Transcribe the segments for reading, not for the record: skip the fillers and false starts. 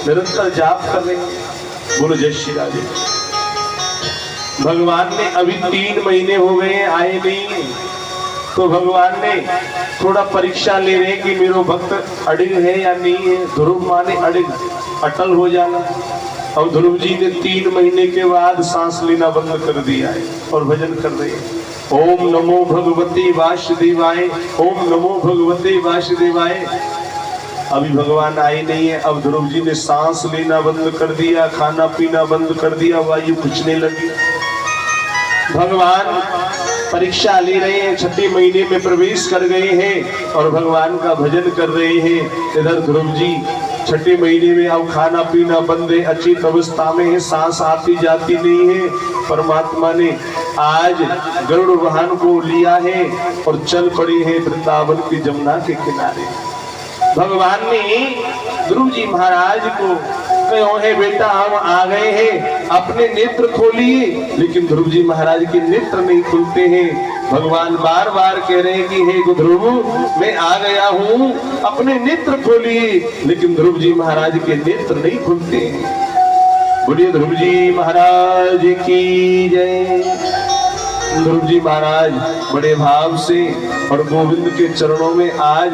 निरंतर जाप कर रहे हैं। बोलो जय श्री राधे। भगवान ने अभी 3 महीने हो गए आए नहीं, तो भगवान ने थोड़ा परीक्षा ले रहे कि मेरा भक्त अड़िग है या नहीं है। ध्रुव माने अड़िग, अटल हो जाना। और ध्रुव जी ने 3 महीने के बाद सांस लेना बंद कर दिया है और भजन कर रहे हैं। ओम नमो भगवते वासुदेवाय, ओम नमो भगवते वासुदेवाय। अभी भगवान आए नहीं है। अब ध्रुव जी ने सांस लेना बंद कर दिया, खाना पीना बंद कर दिया, वायु खिंचने लगी। भगवान परीक्षा ले रहे हैं, 6 महीने में प्रवेश कर गए हैं और भगवान का भजन कर रहे हैं। इधर ध्रुव जी 6 महीने में अब खाना पीना बंद है, अचेत अवस्था में है, सांस आती जाती नहीं है। परमात्मा ने आज गरुड़ वाहन को लिया है और चल पड़े हैं वृंदावन की जमुना के किनारे। भगवान ने ध्रुव जी महाराज को कहो है बेटा हम आ गए हैं, अपने नेत्र खोलिए। लेकिन ध्रुव जी महाराज के नेत्र नहीं खुलते हैं। भगवान बार बार कह रहे हैं कि हे ध्रुव मैं आ गया हूँ, अपने नेत्र खोलिए। लेकिन ध्रुव जी महाराज के नेत्र नहीं खुलते हैं। बोलिए ध्रुव जी महाराज की जय। ध्रुव जी महाराज बड़े भाव से और गोविंद के चरणों में आज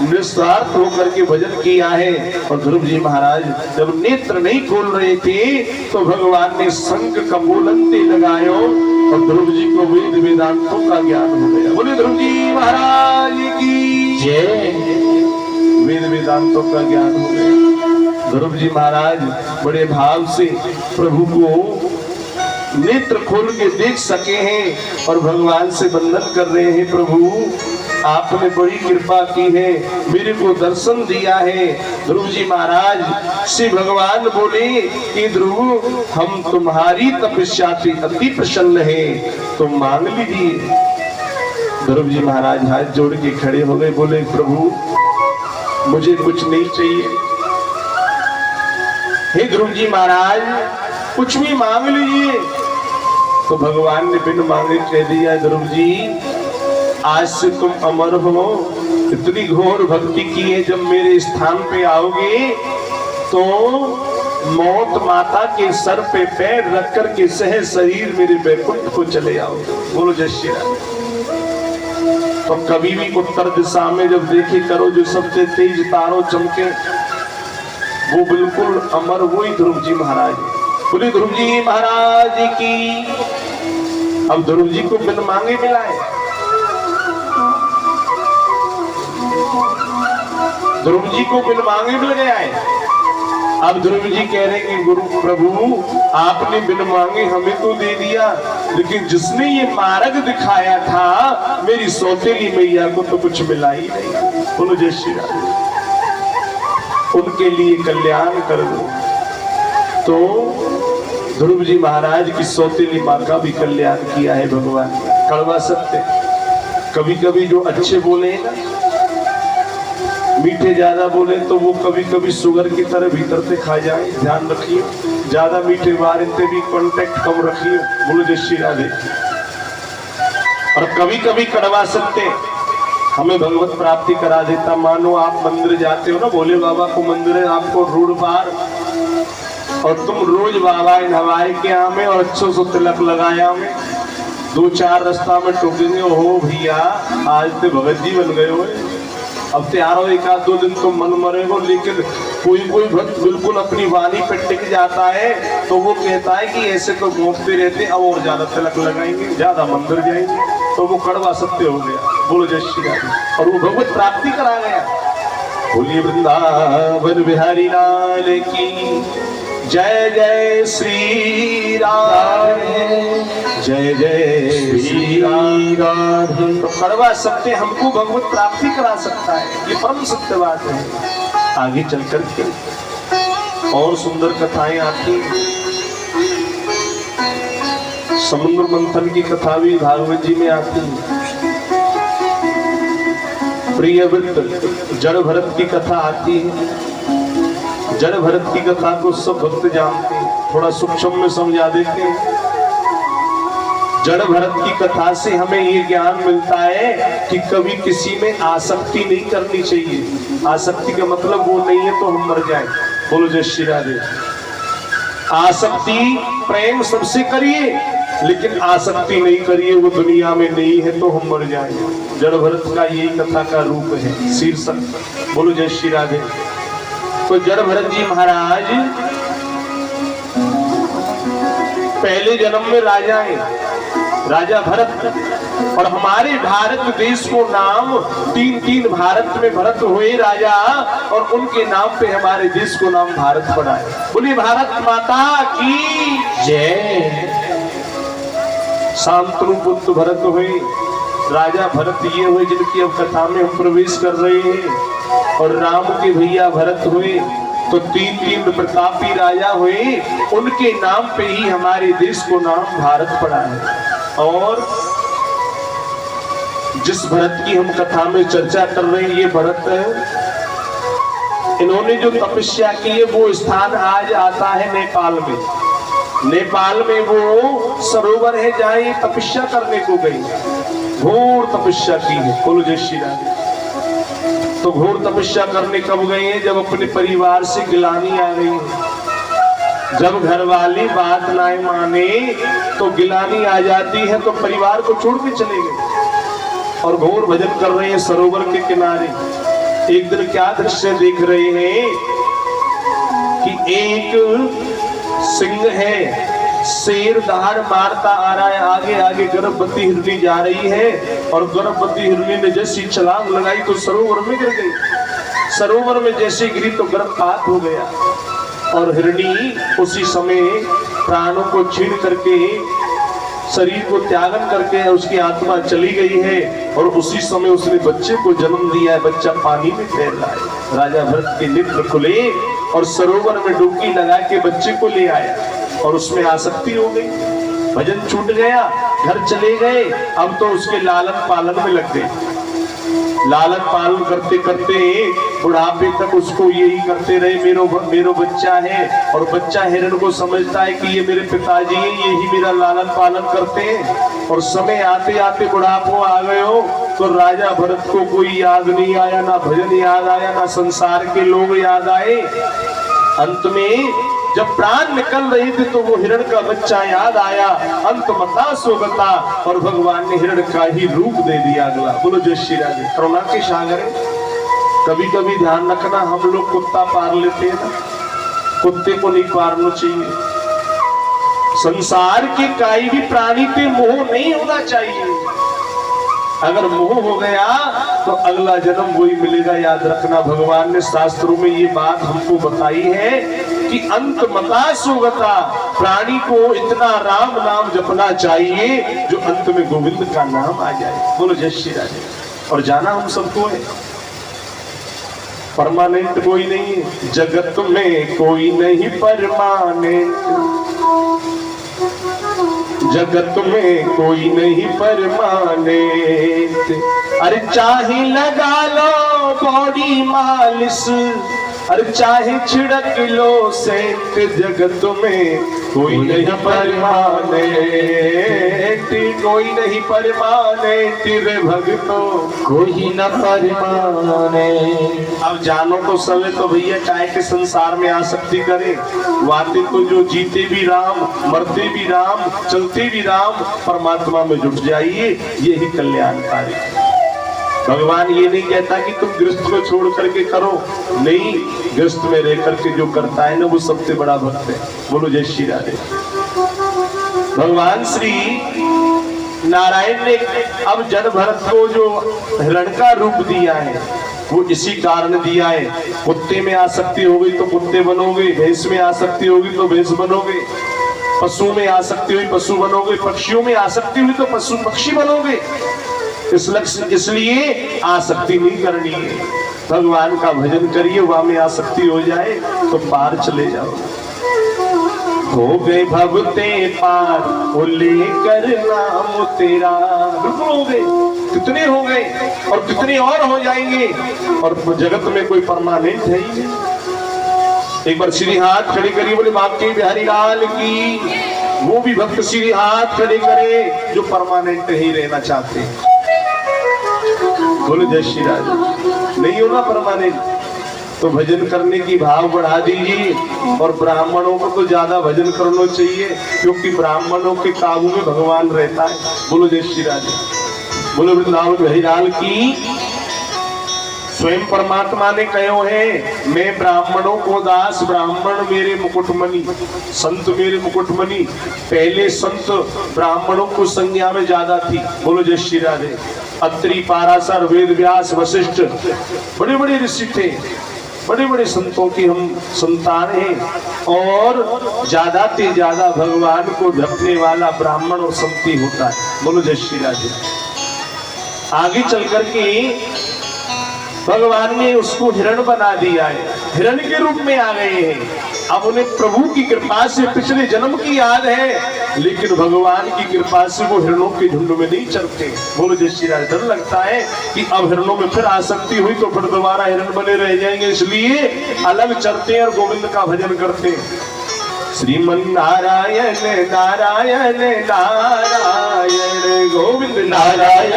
निस्वार्थ होकर के भजन किया है। और ध्रुव जी महाराज जब नेत्र नहीं खोल रहे थे तो भगवान ने शंख कमोलंते लगायो और ध्रुव जी को वेद वेदांतों का ज्ञान हो गया। बोले ध्रुव जी महाराज की जय। वेद वेदांतों का ज्ञान हो गया। ध्रुव जी महाराज बड़े भाव से प्रभु को नेत्र खोल के देख सके हैं और भगवान से वंदन कर रहे हैं। प्रभु आपने बड़ी कृपा की है, मेरे को दर्शन दिया है। ध्रुव जी महाराज से भगवान बोले कि ध्रुव हम तुम्हारी तपस्या से अति प्रसन्न हैं, तुम मांग लीजिए। ध्रुव जी महाराज हाथ जोड़ के खड़े हो गए, बोले प्रभु मुझे कुछ नहीं चाहिए। हे ध्रुव जी महाराज कुछ भी मांग लीजिए। तो भगवान ने बिन मांगे कह दिया ध्रुव जी आज से तुम अमर हो, इतनी घोर भक्ति की है, जब मेरे स्थान पे आओगे तो मौत माता के सर पे पैर रख कर के सह शरीर मेरे बैकुंठ को चले आओगे। बोलो जय श्री राम। तो कभी भी उत्तर दिशा में जब देखे करो जो सबसे तेज तारों चमके, वो बिल्कुल अमर वही ध्रुव जी महाराज। बोले ध्रुव जी महाराज की। अब ध्रुव जी को बिन मांगे मिला है। ध्रुव जी को बिन मांगे मिल गया है। अब ध्रुव जी कह रहे कि गुरु प्रभु आपने बिन मांगे हमें तो दे दिया, लेकिन जिसने ये मार्ग दिखाया था मेरी सौतेली मैया को तो कुछ मिला ही नहीं। बोलो जय श्री राम। उनके लिए कल्याण कर दो। तो ध्रुव जी महाराज की सौतेली माँ का भी कल्याण किया है भगवान। कड़वा सत्य, कभी कभी जो अच्छे बोले ना, मीठे ज्यादा बोले तो वो कभी कभी शुगर की तरह भीतर से खा जाए। ध्यान रखिए, ज्यादा मीठे बारे से भी कांटेक्ट कम रखिए। बोलो जय श्री राधे। और कभी कभी कड़वा सत्य हमें भगवत प्राप्ति करा देता। मानो आप मंदिर जाते हो ना, भोले बाबा को मंदिर है आपको रोड पार, और तुम रोज बाबा नवाए के आमे और अच्छे से तिलक लगाया में 2-4 रास्ता में टोकेंगे, हो भैया आज तो भगत जी बन गए हो, अब तैयार 1-2 दिन तो मन मरेगो। लेकिन कोई भक्त बिल्कुल अपनी वाणी पे टिक जाता है तो वो कहता है कि ऐसे तो घूमते रहते, अब और ज्यादा तिलक लगाएंगे, ज्यादा मंदिर जाएंगे, तो वो कड़वा सत्य हो गया। बोलो जय श्री राम। और वो भगवत प्राप्ति करा गया। बोलिए वृंदावन बिहारी लाल की जय। जय श्री राम, जय जय श्री राम। तो कड़वा सत्य हमको भगवत प्राप्ति करा सकता है, ये परम सत्य बात है। आगे चलकर के और सुंदर कथाएं आती। समुद्र मंथन की कथा भी भागवत जी में आती है। प्रियव्रत जड़ भरत की कथा आती है। जड़ भरत की कथा को सब भक्त जानते हैं, थोड़ा सूक्ष्म में समझा देते हैं। जड़ भरत की कथा से हमें ये ज्ञान मिलता है कि कभी किसी में आसक्ति नहीं करनी चाहिए। आसक्ति का मतलब वो नहीं है तो हम मर जाएं। बोलो जय श्री राधे। आसक्ति प्रेम सबसे करिए, लेकिन आसक्ति नहीं करिए, वो दुनिया में नहीं है तो हम मर जाएंगे। जड़ भरत का यही कथा का रूप है, शीर्षक। बोलो जय श्री राधे। तो जड़ भरत जी महाराज पहले जन्म में राजा है, राजा भरत। और हमारे भारत देश को नाम तीन भारत में भरत हुए राजा, और उनके नाम पे हमारे देश को नाम भारत पड़ा है। बोलिए भारत माता की जय। शांतनु पुत्र भरत हुए, राजा भरत ये हुए जिनकी अब कथा में हम प्रवेश कर रहे हैं। और राम के भैया भरत हुए, तो तीन प्रतापी राजा हुए, उनके नाम पे ही हमारे देश को नाम भारत पड़ा है। और जिस भरत की हम कथा में चर्चा कर रहे हैं, ये भरत है, इन्होंने जो तपस्या की है वो स्थान आज आता है नेपाल में। नेपाल में वो सरोवर है जहाँ ये तपस्या करने को गई, घोर तपस्या की है। बोलो जय श्री राम। तो घोर तपस्या करने कब गए हैं? जब अपने परिवार से गिलानी आ गई है। जब घर वाली बात ना माने तो गिलानी आ जाती है, तो परिवार को छोड़ के चले गए और घोर भजन कर रहे हैं सरोवर के किनारे। एक दिन क्या दृश्य देख रहे हैं कि एक सिंह है, शेर दहाड़ मारता आ रहा है, आगे आगे गर्भवती हिरनी जा रही है, और गर्भवती हिरनी ने जैसी छलांग लगाई तो सरोवर में गिर गई। सरोवर में जैसे गिरी तो गर्भपात हो गया, और हिरनी उसी समय प्राणों को छीन करके, शरीर को त्यागन करके उसकी आत्मा चली गई है, और उसी समय उसने बच्चे को जन्म दिया है। बच्चा पानी में तैर रहा है। राजा भरत के नेत्र खुले और सरोवर में डुबकी लगा के बच्चे को ले आया, और उसमें आसक्ति हो गई, भजन छूट गया, घर चले गए। अब तो उसके लालन पालन में लग गए। लालन पालन करते करते बुढ़ापे तक उसको यही करते रहे, मेरो बच्चा है। और बच्चा हिरण को समझता है कि ये मेरे पिताजी हैं, यही मेरा लालन पालन करते हैं। और समय आते आते बुढ़ापो आ गए हो, तो राजा भरत को कोई याद नहीं आया, ना भजन याद आया, ना संसार के लोग याद आए। अंत में जब प्राण निकल रहे थे तो वो हिरण का बच्चा याद आया। अंत मता सोगता, और भगवान ने हिरण का ही रूप दे दिया अगला। बोलो जय श्री राधे। करुणा के सागर है। कभी कभी ध्यान रखना, हम लोग कुत्ता पार लेते हैं ना, कुत्ते को नहीं पारना चाहिए। संसार के कोई भी प्राणी पे मोह नहीं होना चाहिए। अगर मोह हो गया तो अगला जन्म वही मिलेगा, याद रखना। भगवान ने शास्त्रों में ये बात हमको बताई है कि अंत मता सुगता, प्राणी को इतना राम नाम जपना चाहिए जो अंत में गोविंद का नाम आ जाए। बोलो जय श्री राधे। और जाना हम सबको है, परमानेंट कोई नहीं है जगत में, कोई नहीं परमानेंट जगत में, कोई नहीं परमानेंट। अरे चाहे लगा लो बॉडी मालिश, अरे चाहे छिड़क लो सेंट, जगत में कोई नहीं परमानेंट, कोई नहीं परमानेंट रे भगतो, कोई न परमानेंट। अब जानो तो सवे तो भैया काहे के संसार में आसक्ति करे। वाते तो जो जीते भी राम, मरते भी राम, चलते भी राम, परमात्मा में जुट जाइए, यही कल्याणकारी। भगवान ये नहीं कहता कि तुम गृहस्थ को छोड़ करके करो, नहीं, गृहस्थ में रह करके जो करता है ना वो सबसे बड़ा भक्त है। बोलो जय श्री राधे। भगवान श्री नारायण ने अब जड़ भरत को जो हिरण का रूप दिया है वो इसी कारण दिया है। कुत्ते में आसक्ति हो गई तो कुत्ते बनोगे, भैंस में आसक्ति होगी तो भैंस बनोगे, पशु में आसक्ति हुई पशु बनोगे, पक्षियों में आसक्ति हुई तो पशु पक्षी बनोगे। इसलिए आसक्ति नहीं करनी है, भगवान का भजन करिए, वहां में आसक्ति हो जाए तो पार चले जाओ। हो गए भवते पार, वो लेकर नाम तेरा। बिल्कुल हो गए, कितने हो गए और कितने और हो जाएंगे, और जगत में कोई परमानेंट है ही नहीं। एक बार श्री हाथ खड़े करिए, बोले बांके बिहारी लाल की। वो भी भक्त श्री हाथ खड़े करे जो परमानेंट ही रहना चाहते हैं। बोले जय श्री राधे। नहीं होना परमानेंट, तो भजन करने की भाव बढ़ा दीजिए। और ब्राह्मणों को तो ज्यादा भजन करना चाहिए, क्योंकि ब्राह्मणों के काबू में भगवान रहता है। बोलो जय श्री राधे, बोलो वृंदावन बिहारी लाल की। स्वयं परमात्मा ने कहो है, मैं ब्राह्मणों को दास, ब्राह्मण मेरे मुकुटमणि, संत मेरे मुकुटमणि। पहले संत ब्राह्मणों को संज्ञा में ज्यादा थी। बोलो जय श्री राधे। अत्रि, पाराशर, वेद व्यास, वशिष्ठ, बड़े बड़े ऋषि थे, बड़े बड़े संतों की हम संतान हैं। और ज्यादा से ज्यादा भगवान को ढकने वाला ब्राह्मण और संती होता है। बोलो जय श्री राधे। आगे चल करके भगवान ने उसको हिरण बना दिया है, हिरण के रूप में आ गए हैं। अब उन्हें प्रभु की कृपा से पिछले जन्म की याद है, लेकिन भगवान की कृपा से वो हिरणों के झुंड में नहीं चलते। बोलो जय श्री राधे। डर लगता है कि अब हिरणों में फिर आसक्ति हुई तो फिर दोबारा हिरण बने रह जाएंगे, इसलिए अलग चलते हैं और गोविंद का भजन करते हैं। श्रीमन नारायण नारायण नारायण, गोविंद नारायण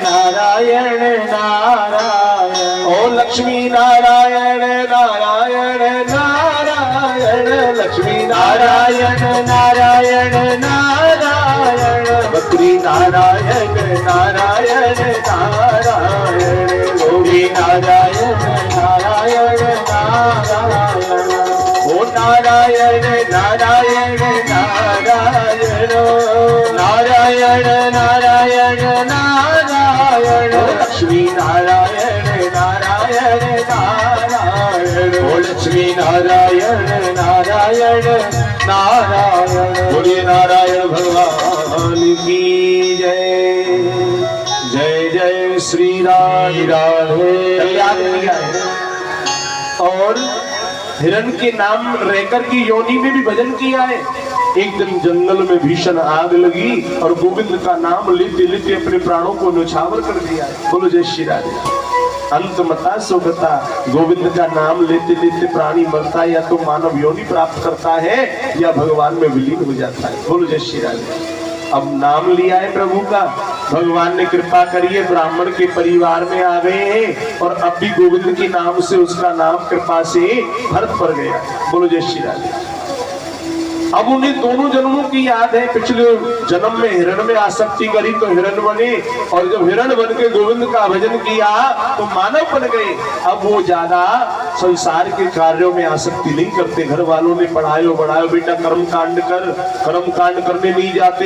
नारायण नारायण, ओ लक्ष्मी नारायण नारायण नारायण, लक्ष्मी नारायण नारायण नारायण, बद्री नारायण नारायण नारायण, गौरी नारायण नारायण नारायण, ओ नारायण नारायण नारायण, नारायण नारायण नारायण, लक्ष्मी नारायण नारायण नारायण, ओ लक्ष्मी नारायण नारायण नारायण। बोलिए नारायण भगवान की जय। जय जय श्री राधे राधे। कल्याण किया है। और हिरण के नाम रहकर की योनि में भी भजन किया है। एक दिन जंगल में भीषण आग लगी और गोविंद का नाम लेते लेते अपने प्राणों को न्यौछावर कर दिया है। बोलो जय श्री राधे। अंत मता सुगता, गोविंद का नाम लेते लेते प्राणी मरता है, या तो मानव योनि प्राप्त करता है या भगवान में विलीन हो जाता है। बोलो जय श्री राधे। अब नाम लिया है प्रभु का, भगवान ने कृपा करी है, ब्राह्मण के परिवार में आ गए हैं और अब भी गोविंद के नाम से उसका नाम कृपा से भरत पड़ गया। बोलो जय श्री राधे। अब उन्हें दोनों जन्मों की याद है। पिछले जन्म में हिरण में आसक्ति करी तो हिरण बने, और जब हिरण बन के गोविंद का भजन किया तो मानव बन गए। अब वो ज्यादा संसार के कार्यों में आसक्ति नहीं करते। घर वालों ने पढ़ायो बढ़ायो, बेटा कर्म कांड कर, कर्म कांड करने नहीं जाते।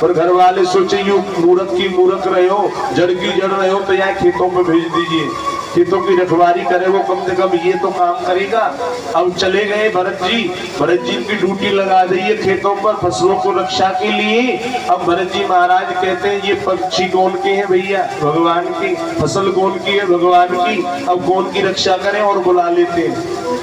पर घर वाले सोचे यू मूर्ख की मूर्ख रहे हो, जड़ की जड़ रहे हो, तो यहाँ खेतों में भेज दीजिए, खेतों की रखवाली करे, वो कम से कम ये तो काम करेगा। अब चले गए भरत जी, भरत जी की ड्यूटी लगा दी है खेतों पर फसलों को रक्षा के लिए। अब भरत जी महाराज कहते हैं ये पक्षी कौन के हैं भैया? भगवान की। फसल कौन की है? भगवान की। अब कौन की रक्षा करें? और बुला लेते हैं,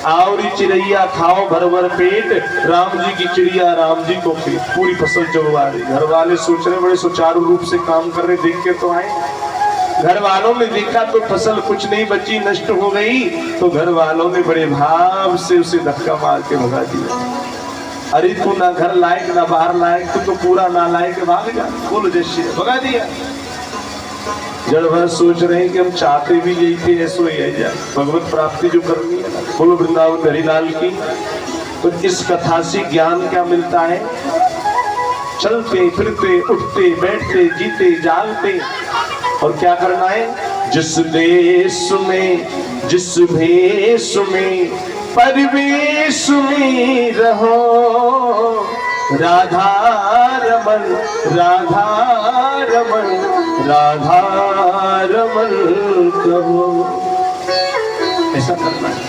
आओ री चिड़ैया खाओ भर भर पेट, राम जी की चिड़िया राम जी को पेट, पूरी फसल चुगवा रही। घर वाले सोच रहे बड़े सुचारू रूप से काम कर रहे, देख के तो आए। घर वालों ने देखा तो फसल कुछ नहीं बची, नष्ट हो गई। तो घर वालों ने बड़े भाव से उसे धक्का मार के भगा दिया। अरे तू ना घर लायक ना बाहर लायक, तू तो पूरा नालायक, भाग जा। बोलो जय श्री राम, भगा दिया। जड़ भर सोच रहे हैं कि हम चाहते भी यही थे, ऐसो ही है जाए भगवत प्राप्ति जो करनी है। बोलो वृंदावन हरिलाल की। तो इस कथा से ज्ञान क्या मिलता है? चलते फिरते उठते बैठते जीते जागते और क्या करना है? जिस देश में जिस भेष में परिवेश में रहो, राधा रमन राधा रमन राधा रमन कहो। ऐसा करना है।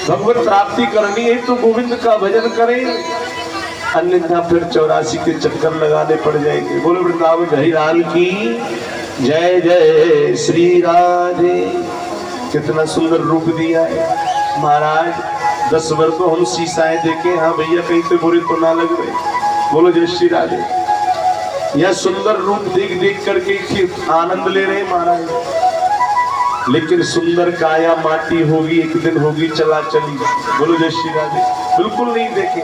भगवत प्राप्ति करनी है तो गोविंद का भजन करें, अन्यथा फिर 84 के चक्कर लगाने पड़ जाएंगे। बोलो वृंदावन हरिलाल की जय। जय श्री राधे। कितना सुंदर रूप दिया है महाराज। 10 बार तो हम शीशाएं देखे, हाँ भैया कहीं से बुरे तो ना लग रहे। बोलो जय श्री राधे। यह सुंदर रूप देख देख करके आनंद ले रहे महाराज। लेकिन सुंदर काया माटी होगी, एक दिन होगी चला चली। बोलो जय श्री राधे। बिल्कुल नहीं देखे।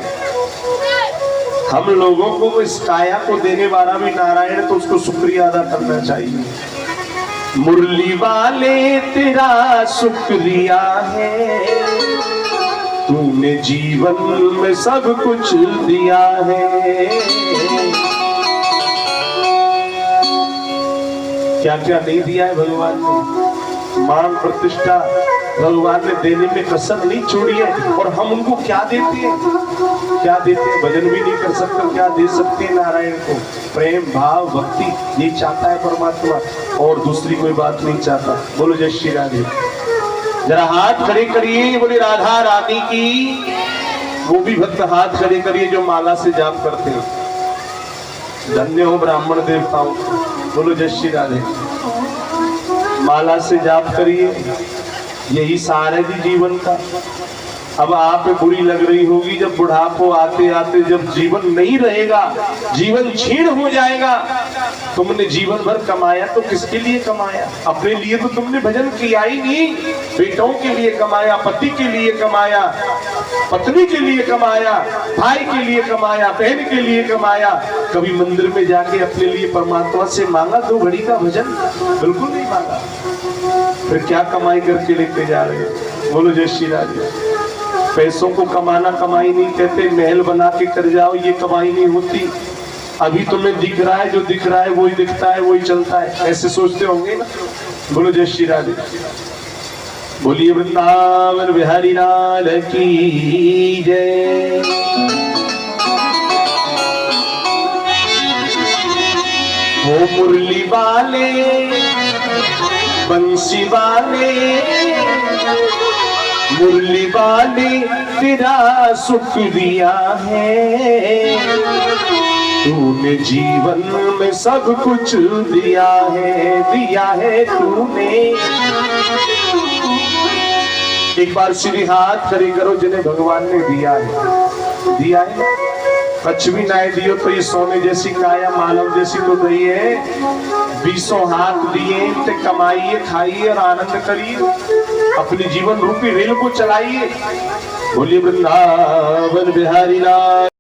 हम लोगों को इस काया को देने वाला भी नारायण, तो उसको शुक्रिया अदा करना चाहिए। मुरली वाले तेरा शुक्रिया है, तूने जीवन में सब कुछ दिया है। क्या क्या नहीं दिया है भगवान ने, मान प्रतिष्ठा भगवान ने देने में कसर नहीं छोड़ी है। और हम उनको क्या देते हैं, क्या देते हैं? भजन भी नहीं कर सकते, क्या दे सकते हैं नारायण को? प्रेम भाव भक्ति, ये चाहता है परमात्मा, और दूसरी कोई बात नहीं चाहता। बोलो जय श्री राधे। जरा हाथ खड़े करिए, बोले राधा रानी की। वो भी भक्त हाथ खड़े करिए जो माला से जाप करते हैं। धन्य हो ब्राह्मण देवताओं। बोलो जय श्री राधे। माला से जाप करिए, यही सार है जी जीवन का। अब आप पे बुरी लग रही होगी, जब बुढ़ापो आते आते जब जीवन नहीं रहेगा, जीवन क्षीण हो जाएगा। तुमने जीवन भर कमाया तो किसके लिए कमाया? अपने लिए तो तुमने भजन किया ही नहीं। बेटों के लिए कमाया, पति के लिए कमाया, पत्नी के लिए कमाया, भाई के लिए कमाया, बहन के लिए कमाया। कभी मंदिर में जाके अपने लिए परमात्मा से मांगा 2 घड़ी का भजन? बिल्कुल नहीं मांगा। फिर क्या कमाई करके लेके जा रहे हो? बोलो जय श्री राधे। पैसों को कमाना कमाई नहीं कहते, महल बना के कर जाओ, ये कमाई नहीं होती। अभी तुम्हें दिख रहा है, जो दिख रहा है वही दिखता है, वही चलता है, ऐसे सोचते होंगे ना। बोलो जय श्री राधे। बोलिए वृंदावन बिहारी लाल की जय। हो मुरली वाले बंसी वाले, मुरली वाले तेरा शुक्रिया है, तूने जीवन में सब कुछ दिया है तूने। एक बार श्री हाथ खड़े करो जिन्हें भगवान ने दिया है। दिया है ना? कुछ भी ना दियो तो ये सोने जैसी काया मानव जैसी तो दही है। 20 हाथ दिए, ते कमाइए, खाइए और आनंद करिए, अपनी जीवन रूपी रेल को चलाइए। बोलिए वृंदावन बिहारी लाल।